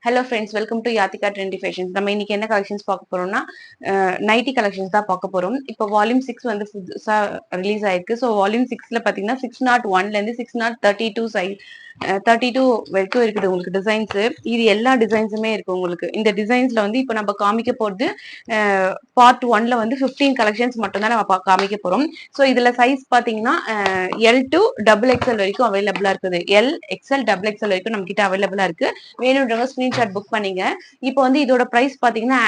Hello friends, welcome to Yathika trendy fashions. நம்ம இன்னைக்கு என்ன கலெக்ஷன்ஸ் பார்க்க போறோம்னா நைட்டி கலெக்ஷன்ஸ் தான் பார்க்க போறோம். இப்போ வால்யூம் 6 வந்து புதுசா ரிலீஸ் ஆயிருக்கு. ஸோ வால்யூம் 6ல பார்த்தீங்கன்னா 601லேருந்து 632 சைஸ் 32 வரைக்கும் இருக்குது உங்களுக்கு டிசைன்ஸ். இது எல்லா டிசைன்ஸுமே இருக்கு உங்களுக்கு. இந்த டிசைன்ஸ்ல வந்து இப்போ நம்ம காமிக்க போறது பார்ட் 1ல வந்து 15 கலெக்ஷன்ஸ் மட்டும் தான் நம்ம காமிக்க போறோம். ஸோ இதுல சைஸ் பார்த்தீங்கன்னா எல் டு டபுள் எக்ஸ்எல் வரைக்கும் அவைலபிளா இருக்குது. எல் எக்ஸ்எல் டபுள் எக்ஸ்எல் வரைக்கும் நம்ம கிட்ட அவைலபிளா இருக்கு. வேணுன்றவங்க ஸ்கிரீன்ஷாட் புக் பண்ணீங்க. இப்போ வந்து இதோட பிரைஸ் பாத்தீங்கன்னா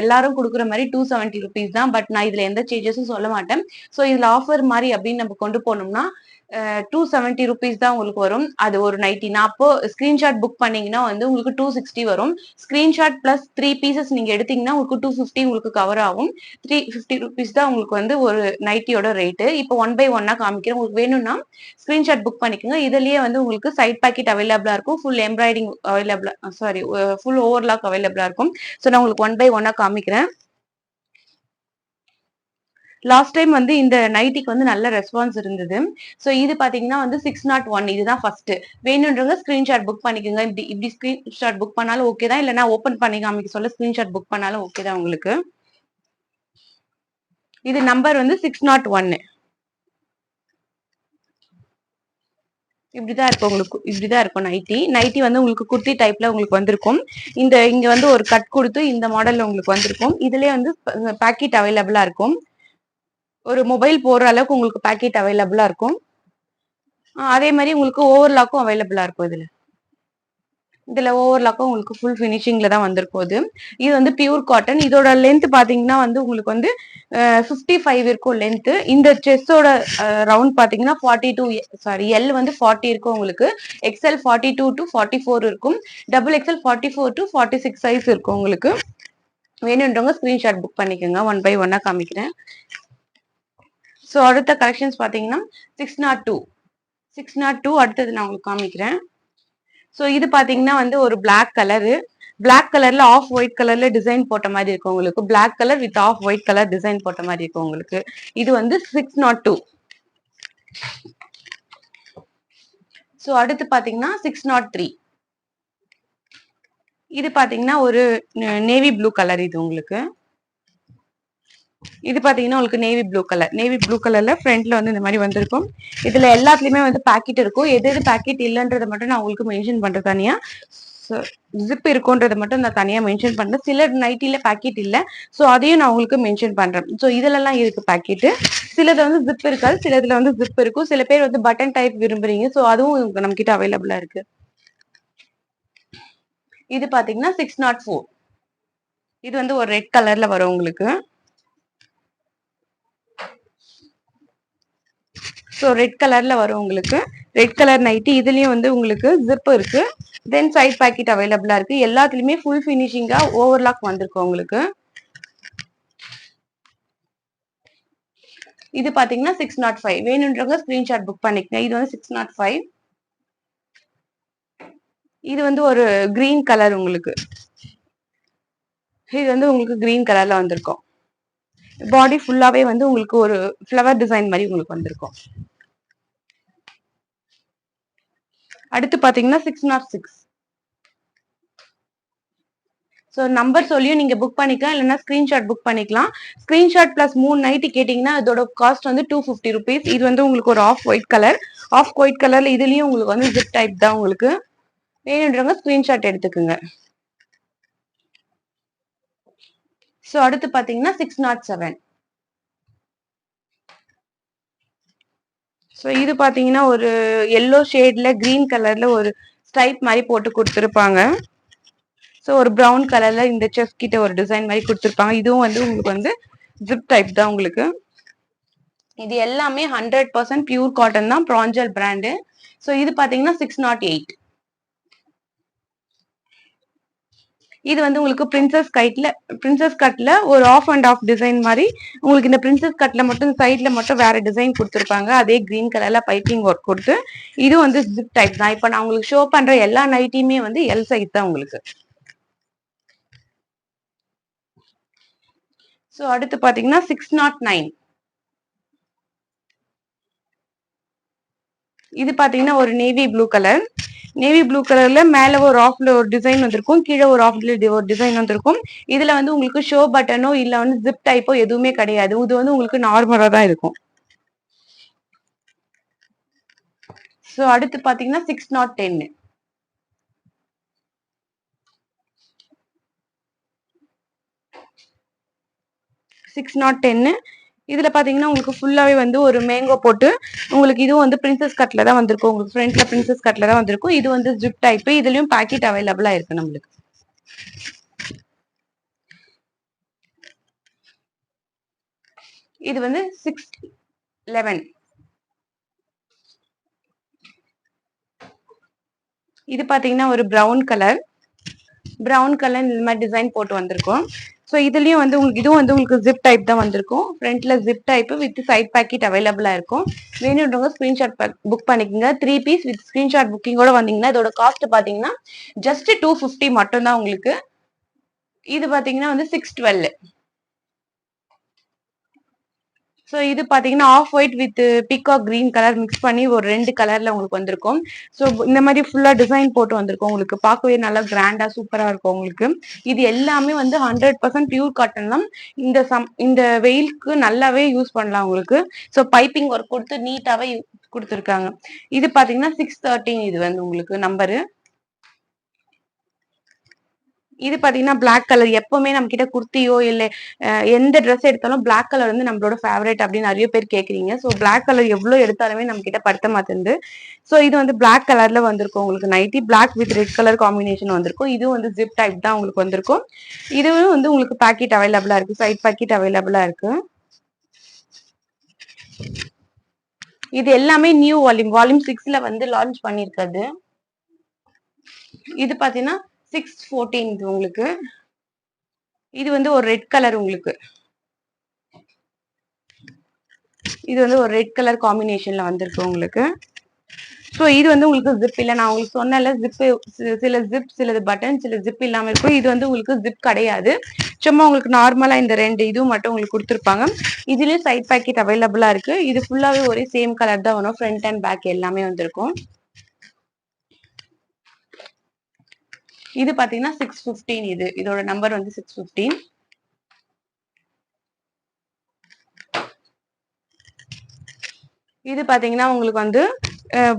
எல்லாரும் கொடுக்குற மாதிரி 270 ருபீஸ் தான். பட் நான் இதுல எந்த சேஞ்சஸும் சொல்ல மாட்டேன். ஸோ இதுல ஆஃபர் மாதிரி அப்படின்னு நம்ம கொண்டு போனோம்னா 270 ருபீஸ் தான் உங்களுக்கு வரும். அது ஒரு நைட்டி. நான் அப்போ ஸ்கிரீன்ஷாட் புக் பண்ணீங்கன்னா வந்து உங்களுக்கு 260 வரும். ஸ்கிரீன்ஷாட் பிளஸ் 3 பீசஸ் நீங்க எடுத்தீங்கன்னா உங்களுக்கு 250 உங்களுக்கு கவர் ஆகும். 350 ருபீஸ் தான் உங்களுக்கு வந்து ஒரு நைட்டியோட ரேட்டு. இப்போ 1 by 1 காமிக்கிறேன். உங்களுக்கு வேணும்னா ஸ்கிரீன்ஷாட் புக் பண்ணிக்கோங்க. இதுலயே வந்து உங்களுக்கு சைட் பாக்கெட் அவைலபிளா இருக்கும். ஃபுல் எம்ப்ராய்டிங் அவைலபிளா சாரி ஃபுல் ஓவர்லாக் அவைலபிளா இருக்கும். ஸோ நான் உங்களுக்கு 1 by 1 காமிக்கிறேன். லாஸ்ட் டைம் வந்து இந்த நைட்டிக்கு வந்து நல்ல ரெஸ்பான்ஸ் இருந்தது. ஸோ இது பாத்தீங்கன்னா வந்து 601 இதுதான் ஃபர்ஸ்ட். வேணுன்றவங்க ஸ்கிரீன்ஷாட் புக் பண்ணிக்கோங்க. இப்படி ஸ்கிரீன்ஷாட் புக் பண்ணாலும் ஓகே தான். இல்லைன்னா ஓப்பன் பண்ணி காமிக்க சொல்ல ஸ்கிரீன்ஷாட் புக் பண்ணாலும் ஓகே தான் உங்களுக்கு. இது நம்பர் வந்து 601. இப்படிதான் இருக்கும் உங்களுக்கு. இப்படிதான் இருக்கும் நைட்டி வந்து உங்களுக்கு குர்த்தி டைப்ல உங்களுக்கு வந்திருக்கும். இங்க வந்து ஒரு கட் கொடுத்து இந்த மாடல்ல உங்களுக்கு வந்திருக்கும். இதுலயே வந்து பாக்கெட் அவைலபிளா இருக்கும். ஒரு மொபைல் போடுற அளவுக்கு உங்களுக்கு பாக்கெட் அவைலபிளா இருக்கும். அதே மாதிரி உங்களுக்கு ஓவர்லாக்கும் அவைலபிளா இருக்கும். இதுல ஓவர்லாக்கும் உங்களுக்கு ஃபுல் ஃபினிஷிங்ல தான் வந்திருக்கும். இது வந்து பியூர் காட்டன். இதோட லென்த் பாத்தீங்கன்னா வந்து உங்களுக்கு வந்து 55 இருக்கும் லென்த். இந்த செஸ்டோட ரவுண்ட் பாத்தீங்கன்னா 42 சாரி எல் வந்து 40 இருக்கும் உங்களுக்கு. எக்ஸ்எல் 42 to 44 இருக்கும். டபுள் எக்ஸ்எல் 44 to 46 சைஸ் இருக்கும் உங்களுக்கு. வேணுன்றவங்க ஸ்கிரீன்ஷாட் புக் பண்ணிக்கோங்க. 1 by 1 காமிக்கிறேன். ஸோ அடுத்த கலெக்ஷன்ஸ் பாத்தீங்கன்னா 602 அடுத்தது நான் உங்களுக்கு காமிக்கிறேன். ஸோ இது பாத்தீங்கன்னா வந்து ஒரு பிளாக் கலர்ல ஆஃப் ஒயிட் கலர்ல டிசைன் போட்ட மாதிரி இருக்கும் உங்களுக்கு. Black colour with off white colour design போட்ட மாதிரி இருக்கும் உங்களுக்கு. இது வந்து 602. ஸோ அடுத்து பாத்தீங்கன்னா 603. இது பாத்தீங்கன்னா ஒரு நேவி ப்ளூ கலர். இது உங்களுக்கு இது பாத்தீங்கன்னா உங்களுக்கு நேவி ப்ளூ கலர்ல ஃப்ரண்ட்ல வந்து இந்த மாதிரி வந்திருக்கும். இதுல எல்லாத்துலயுமே வந்து பாக்கெட் இருக்கும். எது பாக்கெட் இல்லைன்றதை மட்டும் நான் உங்களுக்கு மென்ஷன் பண்றேன் தனியா. ஜிப் இருக்கும்ன்றதை மட்டும் நான் தனியா மென்ஷன் பண்றேன். சில நைட்டில பாக்கெட் இல்ல. ஸோ அதையும் நான் உங்களுக்கு மென்ஷன் பண்றேன். ஸோ இதுல எல்லாம் இருக்கு பாக்கெட். சிலது வந்து ஜிப் இருக்காது, சிலதுல வந்து ஜிப் இருக்கும். சில பேர் வந்து பட்டன் டைப் விரும்புறீங்க. ஸோ அதுவும் நம்ம கிட்ட அவைலபிளா இருக்கு. இது பாத்தீங்கன்னா 604. இது வந்து ஒரு ரெட் கலர்ல வரும் உங்களுக்கு. ஸோ ரெட் கலர்ல வரும் உங்களுக்கு. Red colour nightie. இதுலயும் வந்து உங்களுக்கு ஜிப் இருக்கு. தென் சைட் பாக்கெட் அவைலபிளா இருக்கு. எல்லாத்துலயுமே ஃபுல் ஃபினிஷிங்கா ஓவர்லாக் வந்திருக்கு உங்களுக்கு. இது பாத்தீங்கன்னா 605. வேணுன்றவங்க ஸ்கிரீன்ஷாட் புக் பண்ணிக்கங்க. இது வந்து 605. இது வந்து ஒரு கிரீன் கலர் உங்களுக்கு. இது வந்து உங்களுக்கு கிரீன் கலர்ல வந்திருக்கும். பாடி ஃபுல்லாவே வந்து உங்களுக்கு ஒரு ஃப்ளவர் டிசைன் மாதிரி உங்களுக்கு வந்திருக்கும். அடுத்து பாத்தீங்கன்னா 606. ஸோ நம்பர் சொல்லியும் நீங்க புக் பண்ணிக்கலாம். இல்லைன்னா ஸ்கிரீன்ஷாட் புக் பண்ணிக்கலாம். ஸ்கிரீன்ஷாட் பிளஸ் 3 நைட்டி கேட்டீங்கன்னா அதோட காஸ்ட் வந்து 250 ருபீஸ். இது வந்து உங்களுக்கு ஒரு ஆஃப் ஒயிட் கலர்ல இதுலயும் உங்களுக்கு வந்து ஜிப் டைப் தான் உங்களுக்கு. வேணுன்றவங்க ஸ்கிரீன்ஷாட் எடுத்துக்குங்க. ஸோ அடுத்து பாத்தீங்கன்னா 607. ஸோ இது பாத்தீங்கன்னா ஒரு எல்லோ ஷேட்ல கிரீன் கலர்ல ஒரு ஸ்ட்ரைப் மாதிரி போட்டு கொடுத்துருப்பாங்க. ஸோ ஒரு ப்ரௌன் கலர்ல இந்த செஸ்ட் கிட்ட ஒரு டிசைன் மாதிரி கொடுத்துருப்பாங்க. இதுவும் வந்து உங்களுக்கு வந்து ஜிப் டைப் தான் உங்களுக்கு. இது எல்லாமே 100% பியூர் காட்டன் தான், பிராஞ்சல் பிராண்டு. ஸோ இது பாத்தீங்கன்னா 608. இது வந்து உங்களுக்கு பிரின்சஸ் கட்ல ஒரு ஆஃப் அண்ட் ஆஃப் டிசைன் மாதிரி உங்களுக்கு. இந்த பிரின்சஸ் கட்ல மட்டும் சைட்ல மட்டும் வேற டிசைன் கொடுத்துருப்பாங்க. அதே கிரீன் கலர்ல பைப்பிங் ஒர்க் கொடுத்து இது வந்து ஜிப் டைப் தான். இப்போ நான் உங்களுக்கு ஷோ பண்ற எல்லா நைட்டியுமே வந்து எல் சைஸ் தான் உங்களுக்கு. ஸோ அடுத்து பாத்தீங்கன்னா 609. இது பாத்தீங்கன்னா ஒரு navy blue colour. Navy blue கலர்ல மேல ஒரு ஆஃப்ல ஒரு டிசைன் வந்திருக்கும், கீழே ஒரு ஆஃப்ல ஒரு டிசைன் வந்திருக்கும். இதுல வந்து உங்களுக்கு ஷோ பட்டனோ இல்ல வந்து ஜிப் டைப்போ எதுவுமே கிடையாது. இது வந்து உங்களுக்கு நார்மலா தான் இருக்கும். சோ அடுத்து பாத்தீங்கன்னா 610. 610 இதுல பாத்தீங்கன்னா உங்களுக்கு ஃபுல்லாவே வந்து ஒரு மேங்கோ போட்டு உங்களுக்கு இதுவும் வந்து பிரின்சஸ் கட்ல தான் வந்திருக்கும். உங்களுக்கு ஃப்ரண்ட்ல பிரின்சஸ் கட்ல தான் வந்திருக்கும். இது வந்து ஜிப் டைப். இதுலயும் பாக்கெட் அவைலபிளா இருக்கு நம்மளுக்கு. இது வந்து 611. இது பாத்தீங்கன்னா ஒரு பிரவுன் கலர் இந்த மாதிரி டிசைன் போட்டு வந்திருக்கும். ஸோ இதுலயும் வந்து உங்களுக்கு இதுவும் வந்து உங்களுக்கு ஜிப் டைப் தான் வந்திருக்கும். ஃப்ரண்ட்ல zip type with side pocket அவைலபிளா இருக்கும். வேணுன்றவங்க ஸ்கிரீன்ஷாட் புக் பண்ணிக்கோங்க. 3 பீஸ் வித் ஸ்கிரீன்ஷாட் புக்கிங்கோட வந்தீங்கன்னா இதோட காஸ்ட் பாத்தீங்கன்னா ஜஸ்ட் 250 மட்டும் தான் உங்களுக்கு. இது பாத்தீங்கன்னா வந்து 612. ஸோ இது பாத்தீங்கன்னா off white with peacock green colour mix பண்ணி ஒரு 2 கலர்ல உங்களுக்கு வந்திருக்கும். ஸோ இந்த மாதிரி ஃபுல்லா டிசைன் போட்டு வந்திருக்கும். உங்களுக்கு பார்க்கவே நல்லா கிராண்டா சூப்பரா இருக்கும் உங்களுக்கு. இது எல்லாமே வந்து 100% பியூர் காட்டன் தான். இந்த வெயிலுக்கு நல்லாவே யூஸ் பண்ணலாம் உங்களுக்கு. ஸோ பைப்பிங் ஒர்க் கொடுத்து நீட்டாவே கொடுத்துருக்காங்க. இது பாத்தீங்கன்னா 613. இது வந்து உங்களுக்கு நம்பரு. இது பாத்தீங்கன்னா பிளாக் கலர். எப்பவுமே நம்ம கிட்ட குர்த்தியோ இல்ல எந்த ட்ரெஸ் எடுத்தாலும் பிளாக் கலர் வந்து நம்மளோட ஃபேவரட் அப்படின்னு நிறைய பேர் கேக்குறீங்க. ஸோ பிளாக் கலர் எவ்வளவு எடுத்தாலுமே நம்ம கிட்ட படுத்த மாட்டேங்குது. ஸோ இது வந்து பிளாக் கலர்ல வந்திருக்கும் உங்களுக்கு. Nighty black with red colour combination வந்திருக்கும். இது வந்து ஜிப் டைப் தான் உங்களுக்கு வந்திருக்கும். இதுவும் வந்து உங்களுக்கு பாக்கெட் அவைலபிளா இருக்கு. சைட் பாக்கெட் அவைலபிளா இருக்கு. இது எல்லாமே நியூ வால்யூம் 6ல வந்து லான்ச் பண்ணிருக்கிறது. இது பாத்தீங்கன்னா 614. இது உங்களுக்கு இது வந்து ஒரு ரெட் கலர் உங்களுக்கு. இது வந்து ஒரு ரெட் கலர் காம்பினேஷன்ல வந்திருக்கு உங்களுக்கு. ஸோ இது வந்து உங்களுக்கு ஜிப் இல்ல. நான் உங்களுக்கு சொன்னல ஜிப் சில ஜிப் சிலது பட்டன் சில ஜிப் இல்லாம இருக்கும். இது வந்து உங்களுக்கு ஜிப் கிடையாது. சும்மா உங்களுக்கு நார்மலா இந்த 2 இதுவும் மட்டும் உங்களுக்கு கொடுத்துருப்பாங்க. இதுலயும் சைட் பாக்கெட் அவைலபிளா இருக்கு. இது ஃபுல்லாவே ஒரே சேம் கலர் தான் வரும். ஃப்ரண்ட் அண்ட் பேக் எல்லாமே வந்திருக்கும். இது பாத்தீங்கன்னா 615. இதோட நம்பர் வந்து 615. இது பாத்தீங்கன்னா உங்களுக்கு வந்து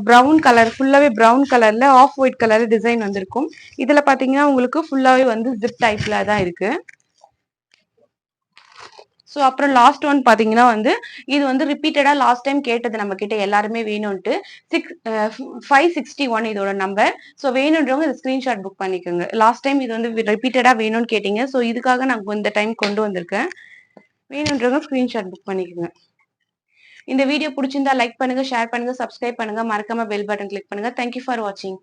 பிரவுன் கலர் ஃபுல்லாவே பிரவுன் கலர்ல ஆஃப் ஒயிட் கலர் டிசைன் வந்திருக்கும். இதுல பாத்தீங்கன்னா உங்களுக்கு ஃபுல்லாவே வந்து ஜிப் டைப்ல தான் இருக்கு. ஸோ அப்புறம் லாஸ்ட் ஒன் பாத்தீங்கன்னா வந்து இது வந்து ரிப்பீட்டடா லாஸ்ட் டைம் கேட்டது நம்ம கிட்ட எல்லாருமே வேணும்ட்டு 561 இதோட நம்பர். ஸோ வேணுன்றவங்க இது ஸ்கிரீன்ஷாட் புக் பண்ணிக்கோங்க. லாஸ்ட் டைம் இது வந்து ரிப்பீட்டடா வேணும்னு கேட்டீங்க. ஸோ இதுக்காக நான் இந்த டைம் கொண்டு வந்திருக்கேன். வேணுன்றவங்க ஸ்கிரீன்ஷாட் புக் பண்ணிக்கோங்க. இந்த வீடியோ பிடிச்சிருந்தா லைக் பண்ணுங்க, ஷேர் பண்ணுங்க, சப்ஸ்கிரைப் பண்ணுங்க, மறக்காம பெல் பட்டன் கிளிக் பண்ணுங்க. தேங்க்யூ ஃபார் வாட்சிங்.